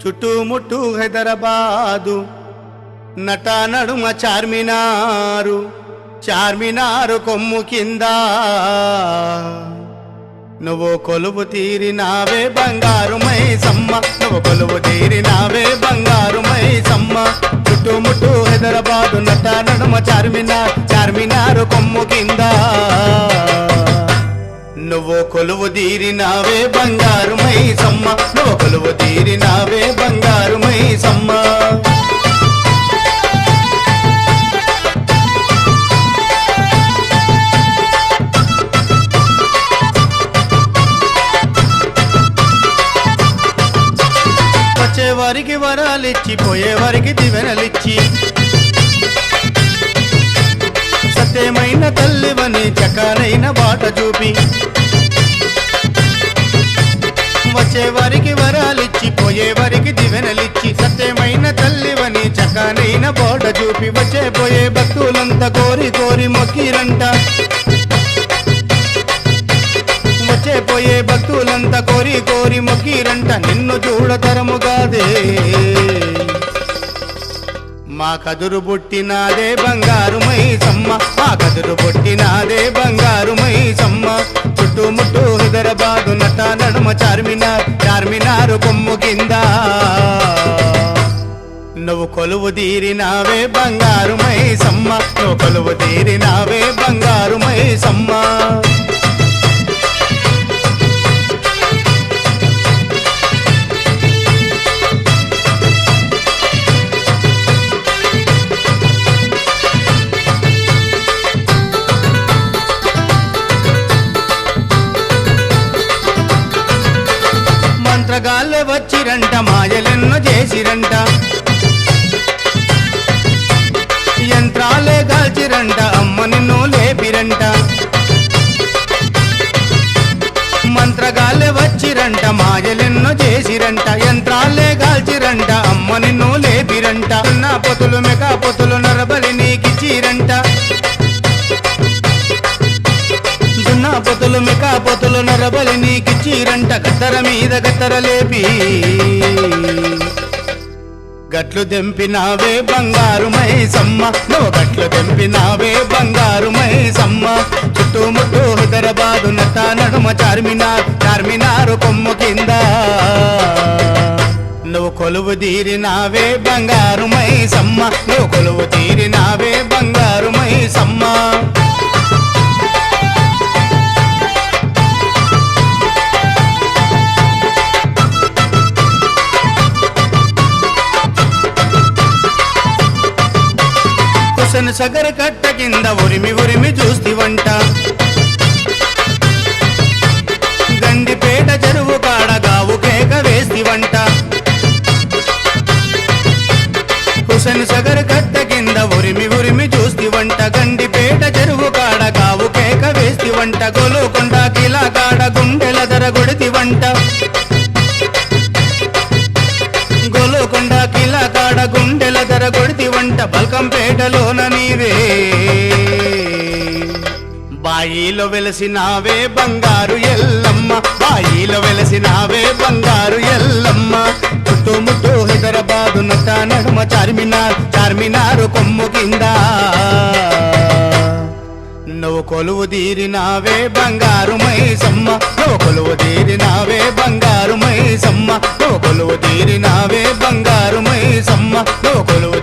చుట్టుముట్టు హైదరాబాదు నట నడుమ చార్మినారు, చార్మినారు కొమ్ము కింద నువ్వు కొలువు తీరినావే బంగారు మైసమ్మ, నువ్వు కొలువు తీరినావే బంగారు మైసమ్మ. చుట్టుముట్టు హైదరాబాదు నట నడుమ చార్మినార్, చార్మినారు కొమ్ము కింద నువ్వు కొలువు తీరినావే బంగారు మైసమ్మ, నువ్వు కొలువు తీరినావే బంగారు మైసమ్మ. వచ్చేవారికి వరాలిచ్చి పోయేవారికి దివెనలిచ్చి సత్యమైన తల్లివని చక్కనైన బాట చూపి, వచ్చేవారికి వరాలిచ్చి పోయేవారికి దివెనలిచ్చి సత్యమైన తల్లివని చక్కనైన బాట చూపి, వచ్చే పోయే భక్తులంతా కోరి కోరి మొక్కిరంట, వచ్చే పోయే భక్తులంతా కోరి కోరి మొక్కిరంట. నిన్ను చూడతరముగాదే మా కదురు పుట్టినాదే బంగారు మైసమ్మ, మా కదురు పుట్టినాదే బంగారు మైసమ్మ. చుట్టుముట్టు హైదరాబాదు నట నడుమ చార్మినార్, చార్మినారు కొమ్ము కింద నువ్వు కొలువు తీరినావే బంగారు మైసమ్మ, నువ్వు కొలువు తీరినావే బంగారు మైసమ్మ. మంత్రగాళ్ళే వచ్చిరంట, మాయలెన్నో చేసిరంట, యంత్రాలే గాల్చిరంట, అమ్మ నిన్ను లేపిరంట. మంత్రగాళ్ళే వచ్చిరంట, మాయలెన్నో చేసిరంట, యంత్రాలే గాల్చిరంట, అమ్మ నిన్ను లేపిరంట. నా పొతులు మెకా పొతులు నరబలి నీకిచ్చిరంట, దున్నా పొతులు మెకా పొతులు నరబలి నీకిచ్చిరంట. గద్దర మీద గద్దర లేపి గట్లు దెంపినావే బంగారు మైసమ్మ, నువ్వు గట్లు దెంపినావే బంగారు మైసమ్మ. చుట్టుముట్టు హైదరాబాదు నట నడుమ చార్మినార్, చార్మినారు కొమ్ము కింద నువ్వు కొలువు తీరినావే బంగారు మైసమ్మ, నువ్వు కొలువు తీరినావే బంగారు మైసమ్మ. సగర కట్ట కింద ఉరిమి ఉరిమి చూస్తివంట, గండిపేట చెరువు కాడ గావు కేక వేస్తివంట. హుసన్ సగర కట్ట కింద ఉరిమి ఉరిమి చూస్తివంట, గండిపేట చెరువు కాడ గావు కేక వేస్తివంట. గోలుకొండ కిలా కాడ గుండెల ధర కొడితివంట, గోలుకొండ కిలా కాడ గుండెల ధర కొడితివంట. బల్కంపేటలోన నీవే బాయిలో వెలసినావే బంగారు ఎల్లమ్మ, బాయిలో వెలసినావే బంగారు ఎల్లమ్మ. చుట్టుముట్టు హైదరాబాదు నట నడుమ చార్మినార్, చార్మినారు కొమ్ము కింద నువ్వు కొలువు తీరినావే బంగారు మైసమ్మ, నువ్వు కొలువు తీరినావే బంగారు మైసమ్మ, నువ్వు కొలువు తీరినావే బంగారు మైసమ్మ, నువ్వు కొలువు